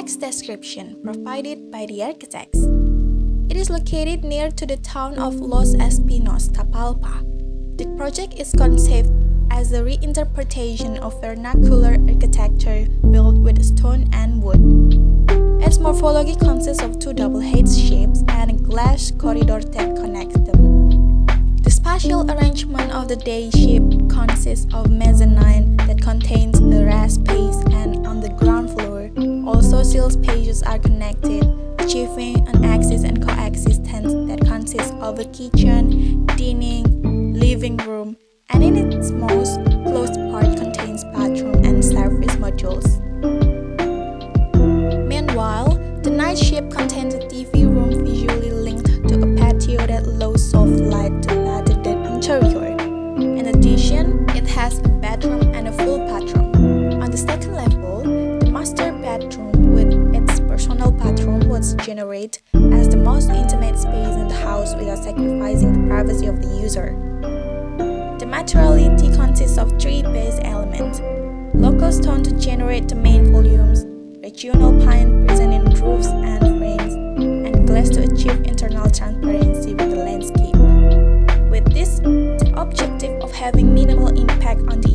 Next description provided by the architects. It is located near to the town of Los Espinos, Tapalpa. The project is conceived as a reinterpretation of vernacular architecture built with stone and wood. Its morphology consists of two double H shapes and a glass corridor that connects them. The spatial arrangement of the day shape consists of mezzanine that contains a rest space, and on the ground floor, all social spaces are connected, achieving an axis and coexistence that consists of a kitchen, dining, living room, and in its most closed part contains bathroom and service modules. Meanwhile, the night shape contains a TV room visually linked to a patio that allows soft light to enter the interior. In addition, it has a bedroom and a full bathroom. On the second level, the master bedroom with its personal bathroom was generated as the most intimate space in the house without sacrificing the privacy of the user. The materiality consists of three base elements: local stone to generate the main volumes, regional pine present in roofs and frames, and glass to achieve internal transparency with the landscape. With this, the objective of having minimal impact on the